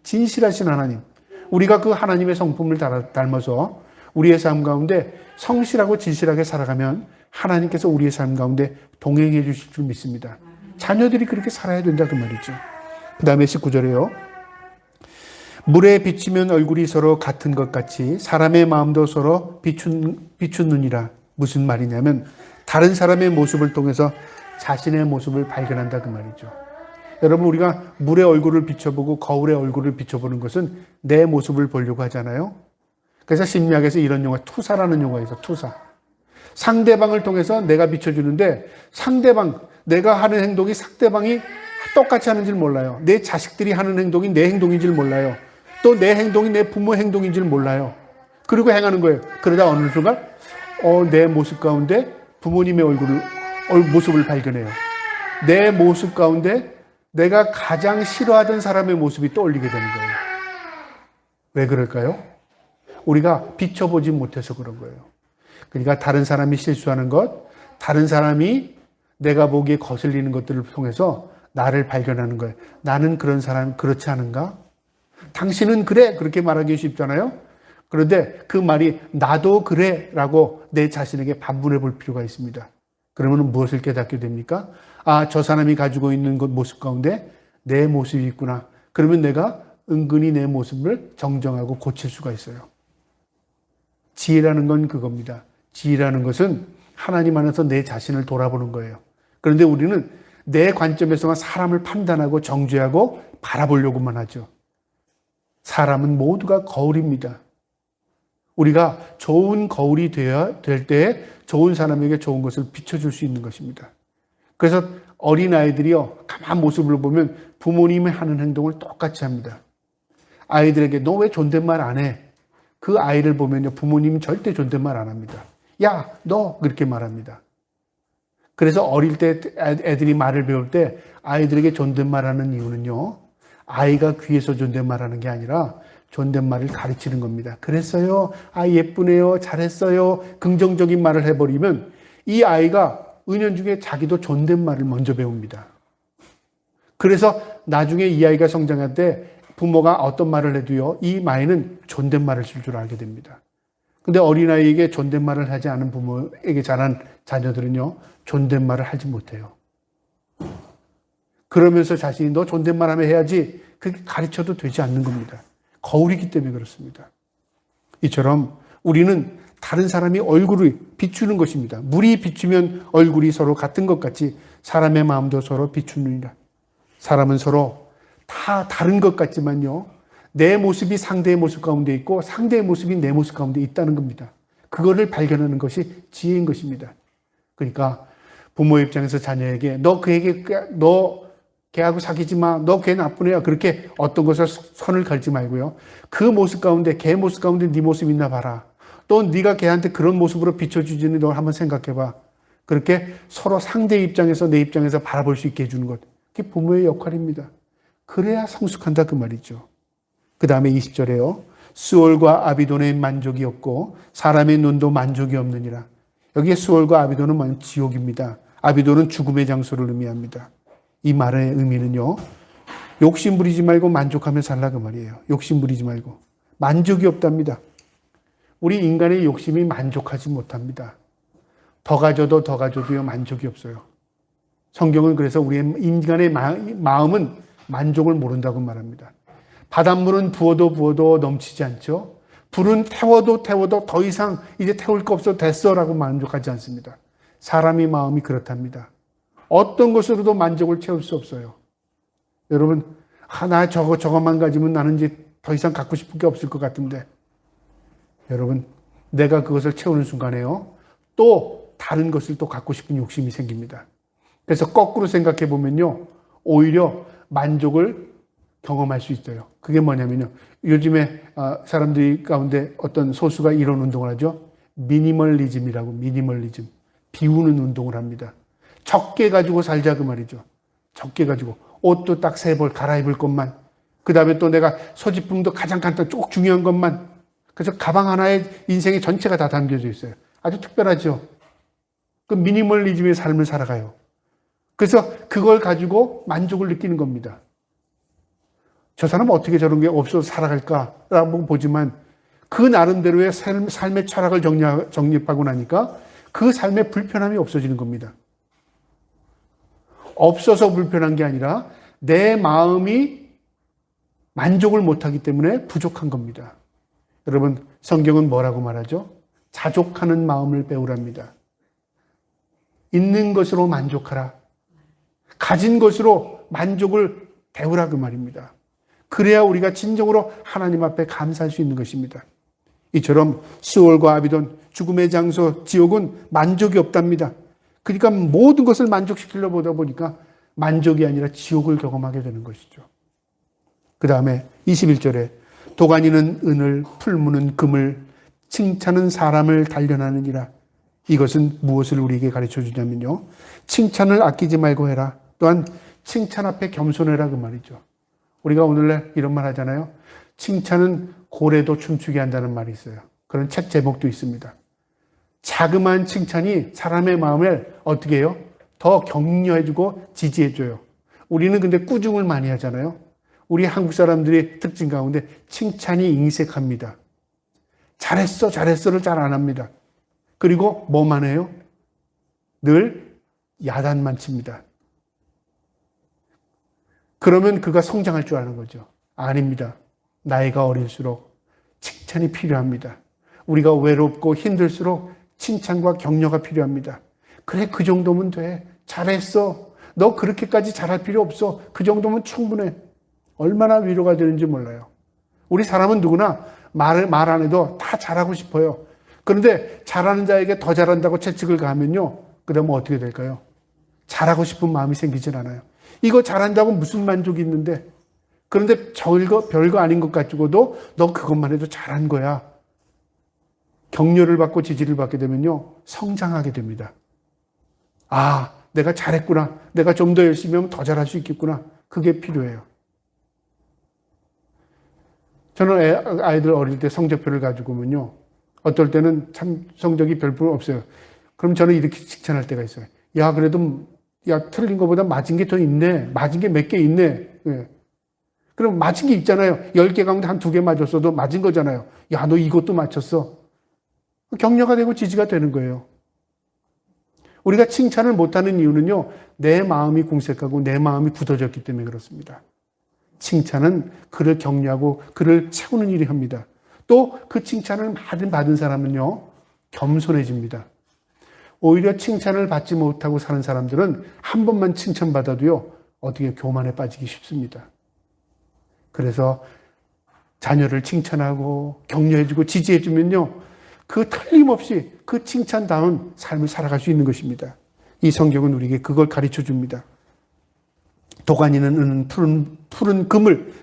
진실하신 하나님. 우리가 그 하나님의 성품을 닮아서 우리의 삶 가운데 성실하고 진실하게 살아가면 하나님께서 우리의 삶 가운데 동행해 주실 줄 믿습니다. 자녀들이 그렇게 살아야 된다 그 말이죠. 그 다음에 19절에요. 물에 비치면 얼굴이 서로 같은 것 같이 사람의 마음도 서로 비추느니라. 무슨 말이냐면 다른 사람의 모습을 통해서 자신의 모습을 발견한다 그 말이죠. 여러분, 우리가 물의 얼굴을 비춰보고 거울의 얼굴을 비춰보는 것은 내 모습을 보려고 하잖아요. 그래서 심리학에서 이런 용어, 투사라는 용어가 있어. 투사. 상대방을 통해서 내가 비춰주는데 상대방, 내가 하는 행동이 상대방이 똑같이 하는 줄 몰라요. 내 자식들이 하는 행동이 내 행동인 줄 몰라요. 또 내 행동이 내 부모 행동인 줄 몰라요. 그리고 행하는 거예요. 그러다 어느 순간 내 모습 가운데 부모님의 모습을 발견해요. 내 모습 가운데 내가 가장 싫어하던 사람의 모습이 떠올리게 되는 거예요. 왜 그럴까요? 우리가 비춰보지 못해서 그런 거예요. 그러니까 다른 사람이 실수하는 것, 다른 사람이 내가 보기에 거슬리는 것들을 통해서 나를 발견하는 거예요. 나는 그런 사람 그렇지 않은가? 당신은 그래 그렇게 말하기 쉽잖아요. 그런데 그 말이 나도 그래 라고 내 자신에게 반문해 볼 필요가 있습니다. 그러면 무엇을 깨닫게 됩니까? 아, 저 사람이 가지고 있는 것 모습 가운데 내 모습이 있구나. 그러면 내가 은근히 내 모습을 정정하고 고칠 수가 있어요. 지혜라는 건 그겁니다. 지혜라는 것은 하나님 안에서 내 자신을 돌아보는 거예요. 그런데 우리는 내 관점에서만 사람을 판단하고 정죄하고 바라보려고만 하죠. 사람은 모두가 거울입니다. 우리가 좋은 거울이 되어야 될 때 좋은 사람에게 좋은 것을 비춰줄 수 있는 것입니다. 그래서 어린아이들이요, 가만 모습을 보면 부모님이 하는 행동을 똑같이 합니다. 아이들에게 너 왜 존댓말 안 해? 그 아이를 보면요, 부모님은 절대 존댓말 안 합니다. 야, 너 그렇게 말합니다. 그래서 어릴 때 애들이 말을 배울 때 아이들에게 존댓말하는 이유는요, 아이가 귀에서 존댓말하는 게 아니라 존댓말을 가르치는 겁니다. 그랬어요. 아, 예쁘네요. 잘했어요. 긍정적인 말을 해버리면 이 아이가 은연중에 자기도 존댓말을 먼저 배웁니다. 그래서 나중에 이 아이가 성장할 때 부모가 어떤 말을 해도요, 이 아이는 존댓말을 쓸 줄 알게 됩니다. 근데 어린아이에게 존댓말을 하지 않은 부모에게 자란 자녀들은요, 존댓말을 하지 못해요. 그러면서 자신이 너 존댓말하면 해야지, 그렇게 가르쳐도 되지 않는 겁니다. 거울이기 때문에 그렇습니다. 이처럼 우리는 다른 사람이 얼굴을 비추는 것입니다. 물이 비추면 얼굴이 서로 같은 것 같이 사람의 마음도 서로 비추느니라. 사람은 서로 다 다른 것 같지만요, 내 모습이 상대의 모습 가운데 있고 상대의 모습이 내 모습 가운데 있다는 겁니다. 그거를 발견하는 것이 지혜인 것입니다. 그러니까 부모 입장에서 자녀에게 너 걔하고 사귀지 마. 너 걔 나쁜 애야. 그렇게 어떤 것을 선을 걸지 말고요. 그 모습 가운데, 걔 모습 가운데 네 모습 있나 봐라. 또 네가 걔한테 그런 모습으로 비춰주지는 너 한번 생각해봐. 그렇게 서로 상대 입장에서 내 입장에서 바라볼 수 있게 해주는 것. 그게 부모의 역할입니다. 그래야 성숙한다 그 말이죠. 그 다음에 20절에요. 수월과 아비돈의 만족이 없고 사람의 눈도 만족이 없느니라. 여기에 수월과 아비돈은 지옥입니다. 아비돈은 죽음의 장소를 의미합니다. 이 말의 의미는요, 욕심 부리지 말고 만족하며 살라 그 말이에요. 욕심 부리지 말고. 만족이 없답니다. 우리 인간의 욕심이 만족하지 못합니다. 더 가져도요, 만족이 없어요. 성경은 그래서 우리의 인간의 마음은 만족을 모른다고 말합니다. 바닷물은 부어도 부어도 넘치지 않죠. 불은 태워도 태워도 더 이상 이제 태울 거 없어 됐어라고 만족하지 않습니다. 사람의 마음이 그렇답니다. 어떤 것으로도 만족을 채울 수 없어요. 여러분, 나 저것만 가지면 나는 이제 더 이상 갖고 싶은 게 없을 것 같은데, 여러분, 내가 그것을 채우는 순간에요, 또 다른 것을 또 갖고 싶은 욕심이 생깁니다. 그래서 거꾸로 생각해 보면요, 오히려 만족을 경험할 수 있어요. 그게 뭐냐면요, 요즘에 사람들 가운데 어떤 소수가 이런 운동을 하죠. 미니멀리즘이라고, 미니멀리즘. 비우는 운동을 합니다. 적게 가지고 살자 그 말이죠. 적게 가지고 옷도 딱 3벌 갈아입을 것만, 그 다음에 또 내가 소지품도 가장 간단 쭉 중요한 것만. 그래서 가방 하나에 인생의 전체가 다 담겨져 있어요. 아주 특별하죠. 그 미니멀리즘의 삶을 살아가요. 그래서 그걸 가지고 만족을 느끼는 겁니다. 저 사람은 어떻게 저런 게 없어서 살아갈까라고 보지만 그 나름대로의 삶의 철학을 정립하고 나니까 그 삶의 불편함이 없어지는 겁니다. 없어서 불편한 게 아니라 내 마음이 만족을 못하기 때문에 부족한 겁니다. 여러분, 성경은 뭐라고 말하죠? 자족하는 마음을 배우랍니다. 있는 것으로 만족하라. 가진 것으로 만족을 배우라 그 말입니다. 그래야 우리가 진정으로 하나님 앞에 감사할 수 있는 것입니다. 이처럼 스올과 아비돈, 죽음의 장소, 지옥은 만족이 없답니다. 그러니까 모든 것을 만족시키려고 보다 보니까 만족이 아니라 지옥을 경험하게 되는 것이죠. 그 다음에 21절에 도가니는 은을, 풀무는 금을, 칭찬은 사람을 단련하느니라. 이것은 무엇을 우리에게 가르쳐 주냐면요, 칭찬을 아끼지 말고 해라. 또한 칭찬 앞에 겸손해라 그 말이죠. 우리가 오늘날 이런 말 하잖아요. 칭찬은 고래도 춤추게 한다는 말이 있어요. 그런 책 제목도 있습니다. 자그마한 칭찬이 사람의 마음을 어떻게 해요? 더 격려해주고 지지해줘요. 우리는 근데 꾸중을 많이 하잖아요. 우리 한국 사람들의 특징 가운데 칭찬이 인색합니다. 잘했어, 잘했어를 잘 안 합니다. 그리고 뭐만 해요? 늘 야단만 칩니다. 그러면 그가 성장할 줄 아는 거죠. 아닙니다. 나이가 어릴수록 칭찬이 필요합니다. 우리가 외롭고 힘들수록 칭찬과 격려가 필요합니다. 그래, 그 정도면 돼. 잘했어. 너 그렇게까지 잘할 필요 없어. 그 정도면 충분해. 얼마나 위로가 되는지 몰라요. 우리 사람은 누구나 말 안 해도 다 잘하고 싶어요. 그런데 잘하는 자에게 더 잘한다고 채찍을 가하면요, 그 다음에 어떻게 될까요? 잘하고 싶은 마음이 생기질 않아요. 이거 잘한다고 무슨 만족이 있는데, 그런데 별거 아닌 것 가지고도 너 그것만 해도 잘한 거야. 격려를 받고 지지를 받게 되면요, 성장하게 됩니다. 아, 내가 잘했구나. 내가 좀 더 열심히 하면 더 잘할 수 있겠구나. 그게 필요해요. 저는 아이들 어릴 때 성적표를 가지고 오면요, 어떨 때는 참 성적이 별로 없어요. 그럼 저는 이렇게 칭찬할 때가 있어요. 야, 그래도 틀린 것보다 맞은 게 더 있네. 맞은 게 몇 개 있네. 예. 그럼 맞은 게 있잖아요. 10개 가운데 한 2개 맞았어도 맞은 거잖아요. 야, 너 이것도 맞췄어. 격려가 되고 지지가 되는 거예요. 우리가 칭찬을 못하는 이유는요, 내 마음이 궁색하고 내 마음이 굳어졌기 때문에 그렇습니다. 칭찬은 그를 격려하고 그를 채우는 일이 합니다. 또 그 칭찬을 받은 사람은요, 겸손해집니다. 오히려 칭찬을 받지 못하고 사는 사람들은 한 번만 칭찬받아도요, 어떻게 교만에 빠지기 쉽습니다. 그래서 자녀를 칭찬하고 격려해주고 지지해주면요, 그 틀림없이 그 칭찬다운 삶을 살아갈 수 있는 것입니다. 이 성경은 우리에게 그걸 가르쳐 줍니다. 도가니는 은은, 푸른 금을,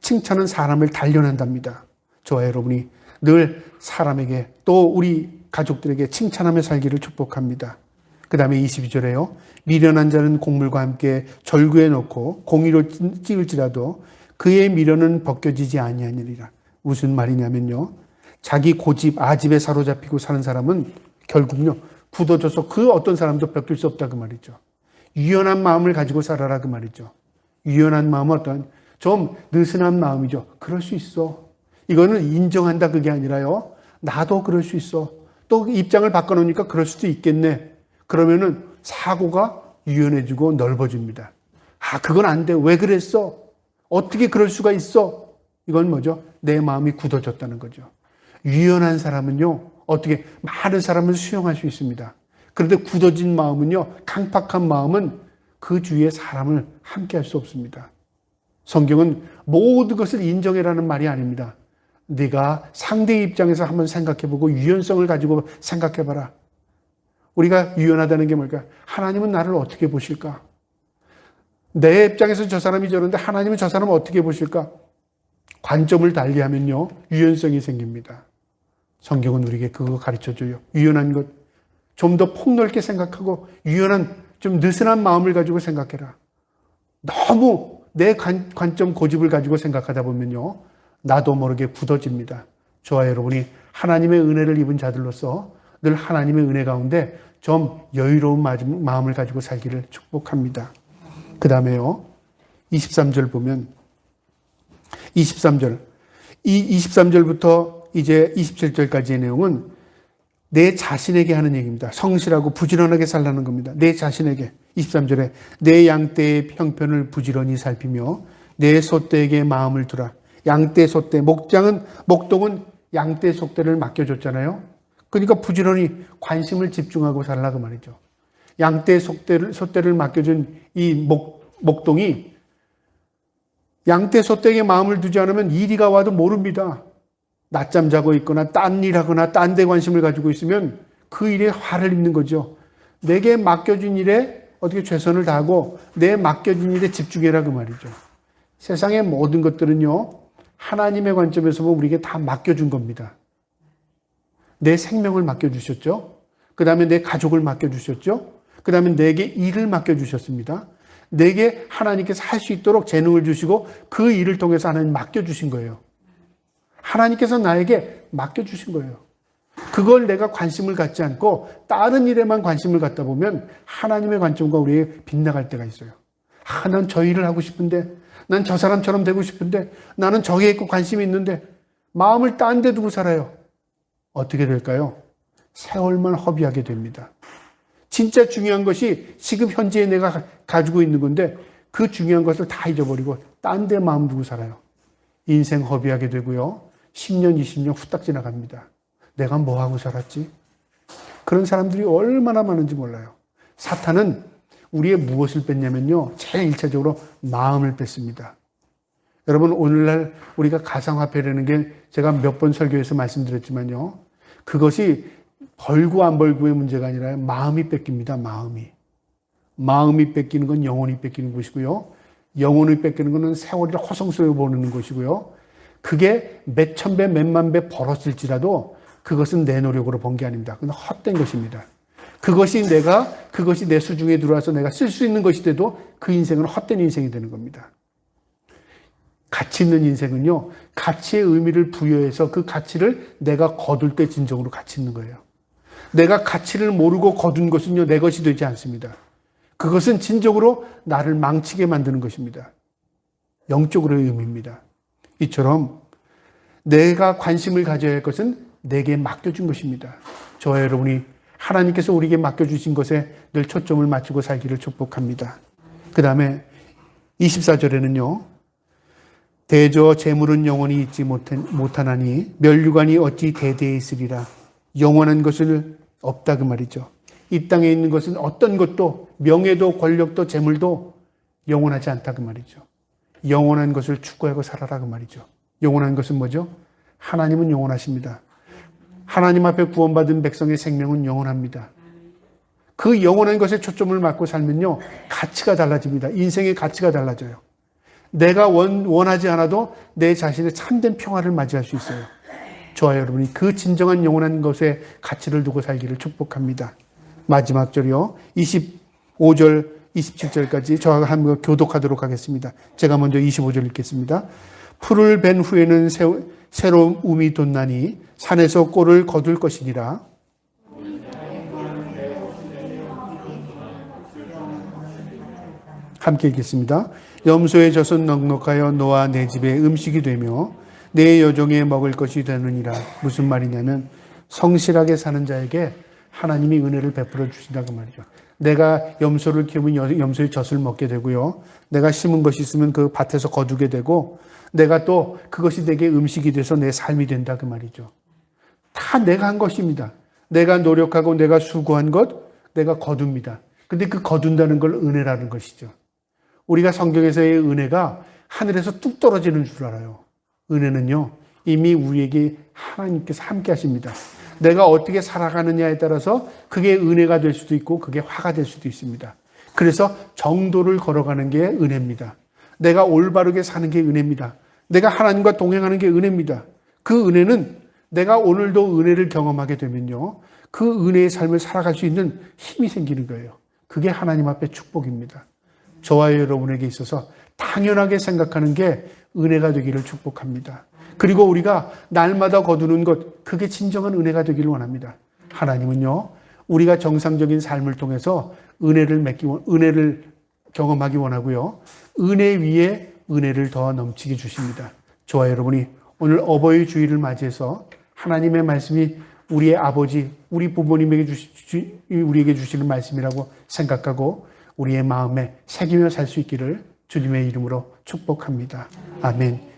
칭찬은 사람을 단련한답니다. 저와 여러분이 늘 사람에게 또 우리 가족들에게 칭찬하며 살기를 축복합니다. 그 다음에 22절에요. 미련한 자는 곡물과 함께 절구에 넣고 공의로 찌을지라도 그의 미련은 벗겨지지 아니하니리라. 무슨 말이냐면요, 자기 고집, 아집에 사로잡히고 사는 사람은 결국요, 굳어져서 그 어떤 사람도 벗길 수 없다 그 말이죠. 유연한 마음을 가지고 살아라 그 말이죠. 유연한 마음은 어떤 좀 느슨한 마음이죠. 그럴 수 있어. 이거는 인정한다 그게 아니라요, 나도 그럴 수 있어. 또 입장을 바꿔놓으니까 그럴 수도 있겠네. 그러면은 사고가 유연해지고 넓어집니다. 아, 그건 안 돼. 왜 그랬어? 어떻게 그럴 수가 있어? 이건 뭐죠? 내 마음이 굳어졌다는 거죠. 유연한 사람은요, 어떻게 많은 사람을 수용할 수 있습니다. 그런데 굳어진 마음은요, 강팍한 마음은 그 주위에 사람을 함께 할 수 없습니다. 성경은 모든 것을 인정해라는 말이 아닙니다. 네가 상대의 입장에서 한번 생각해보고 유연성을 가지고 생각해봐라. 우리가 유연하다는 게 뭘까? 하나님은 나를 어떻게 보실까? 내 입장에서 저 사람이 저런데 하나님은 저 사람을 어떻게 보실까? 관점을 달리하면요, 유연성이 생깁니다. 성경은 우리에게 그거 가르쳐줘요. 유연한 것. 좀 더 폭넓게 생각하고 유연한, 좀 느슨한 마음을 가지고 생각해라. 너무 내 관점 고집을 가지고 생각하다 보면요, 나도 모르게 굳어집니다. 저와 여러분이 하나님의 은혜를 입은 자들로서 늘 하나님의 은혜 가운데 좀 여유로운 마음을 가지고 살기를 축복합니다. 그 다음에요, 23절 보면 23절, 이 23절부터 이제 27절까지의 내용은 내 자신에게 하는 얘기입니다. 성실하고 부지런하게 살라는 겁니다. 내 자신에게. 23절에 내 양떼의 형편을 부지런히 살피며 내 소떼에게 마음을 두라. 양떼, 소떼, 목동은 양떼, 소떼를 맡겨줬잖아요. 그러니까 부지런히 관심을 집중하고 살라 그 말이죠. 양떼, 소떼를 맡겨준 이 목동이 양떼, 소떼에게 마음을 두지 않으면 이리가 와도 모릅니다. 낮잠 자고 있거나 딴 일하거나 딴 데 관심을 가지고 있으면 그 일에 화를 입는 거죠. 내게 맡겨준 일에 어떻게 최선을 다하고 내 맡겨진 일에 집중해라 그 말이죠. 세상의 모든 것들은요, 하나님의 관점에서 보면 우리에게 다 맡겨준 겁니다. 내 생명을 맡겨주셨죠. 그 다음에 내 가족을 맡겨주셨죠. 그 다음에 내게 일을 맡겨주셨습니다. 내게 하나님께서 할 수 있도록 재능을 주시고 그 일을 통해서 하나님 맡겨주신 거예요. 하나님께서 나에게 맡겨주신 거예요. 그걸 내가 관심을 갖지 않고 다른 일에만 관심을 갖다 보면 하나님의 관점과 우리에게 빗나갈 때가 있어요. 아, 난 저 일을 하고 싶은데, 난 저 사람처럼 되고 싶은데, 나는 저기에 있고 관심이 있는데 마음을 딴 데 두고 살아요. 어떻게 될까요? 세월만 허비하게 됩니다. 진짜 중요한 것이 지금 현재에 내가 가지고 있는 건데 그 중요한 것을 다 잊어버리고 딴 데 마음 두고 살아요. 인생 허비하게 되고요. 10년, 20년 후딱 지나갑니다. 내가 뭐 하고 살았지? 그런 사람들이 얼마나 많은지 몰라요. 사탄은 우리의 무엇을 뺐냐면요, 제일 1차적으로 마음을 뺐습니다. 여러분, 오늘날 우리가 가상화폐라는 게 제가 몇 번 설교에서 말씀드렸지만요, 그것이 벌고 안 벌고의 문제가 아니라 마음이 뺏깁니다. 마음이 뺏기는 건 영혼이 뺏기는 것이고요, 영혼이 뺏기는 것은 세월이 허송스러워 보이는 것이고요, 그게 몇 천 배, 몇만 배 벌었을지라도 그것은 내 노력으로 번 게 아닙니다. 그건 헛된 것입니다. 그것이 내 수중에 들어와서 내가 쓸 수 있는 것이 돼도 그 인생은 헛된 인생이 되는 겁니다. 가치 있는 인생은요, 가치의 의미를 부여해서 그 가치를 내가 거둘 때 진정으로 가치 있는 거예요. 내가 가치를 모르고 거둔 것은요, 내 것이 되지 않습니다. 그것은 진정으로 나를 망치게 만드는 것입니다. 영적으로의 의미입니다. 이처럼 내가 관심을 가져야 할 것은 내게 맡겨준 것입니다. 저와 여러분이 하나님께서 우리에게 맡겨주신 것에 늘 초점을 맞추고 살기를 축복합니다. 그 다음에 24절에는요. 대저 재물은 영원히 있지 못하나니 멸류관이 어찌 대대에 있으리라. 영원한 것은 없다 그 말이죠. 이 땅에 있는 것은 어떤 것도, 명예도 권력도 재물도 영원하지 않다 그 말이죠. 영원한 것을 추구하고 살아라 그 말이죠. 영원한 것은 뭐죠? 하나님은 영원하십니다. 하나님 앞에 구원받은 백성의 생명은 영원합니다. 그 영원한 것에 초점을 맞고 살면요, 가치가 달라집니다. 인생의 가치가 달라져요. 내가 원하지 않아도 내 자신의 참된 평화를 맞이할 수 있어요. 저와 여러분이 그 진정한 영원한 것에 가치를 두고 살기를 축복합니다. 마지막 절이요, 25절 27절까지 저와 한번 교독하도록 하겠습니다. 제가 먼저 25절 읽겠습니다. 풀을 벤 후에는 새로운 움이 돋나니 산에서 꼴을 거둘 것이니라. 함께 읽겠습니다. 염소의 젖은 넉넉하여 너와 내 집의 음식이 되며 내 여종의 먹을 것이 되느니라. 무슨 말이냐면 성실하게 사는 자에게 하나님이 은혜를 베풀어 주신다고 말이죠. 내가 염소를 키우면 염소의 젖을 먹게 되고요. 내가 심은 것이 있으면 그 밭에서 거두게 되고, 내가 또 그것이 내게 음식이 돼서 내 삶이 된다 그 말이죠. 다 내가 한 것입니다. 내가 노력하고 내가 수고한 것, 내가 거둡니다. 근데 그 거둔다는 걸 은혜라는 것이죠. 우리가 성경에서의 은혜가 하늘에서 뚝 떨어지는 줄 알아요. 은혜는요, 이미 우리에게 하나님께서 함께 하십니다. 내가 어떻게 살아가느냐에 따라서 그게 은혜가 될 수도 있고 그게 화가 될 수도 있습니다. 그래서 정도를 걸어가는 게 은혜입니다. 내가 올바르게 사는 게 은혜입니다. 내가 하나님과 동행하는 게 은혜입니다. 그 은혜는 내가 오늘도 은혜를 경험하게 되면요, 그 은혜의 삶을 살아갈 수 있는 힘이 생기는 거예요. 그게 하나님 앞에 축복입니다. 저와 여러분에게 있어서 당연하게 생각하는 게 은혜가 되기를 축복합니다. 그리고 우리가 날마다 거두는 것, 그게 진정한 은혜가 되기를 원합니다. 하나님은요, 우리가 정상적인 삶을 통해서 은혜를 경험하기 원하고요, 은혜 위에 은혜를 더 넘치게 주십니다. 저와 여러분이 오늘 어버이 주일을 맞이해서 하나님의 말씀이 우리의 아버지, 우리 부모님에게 우리에게 주시는 말씀이라고 생각하고 우리의 마음에 새기며 살 수 있기를 주님의 이름으로 축복합니다. 아멘.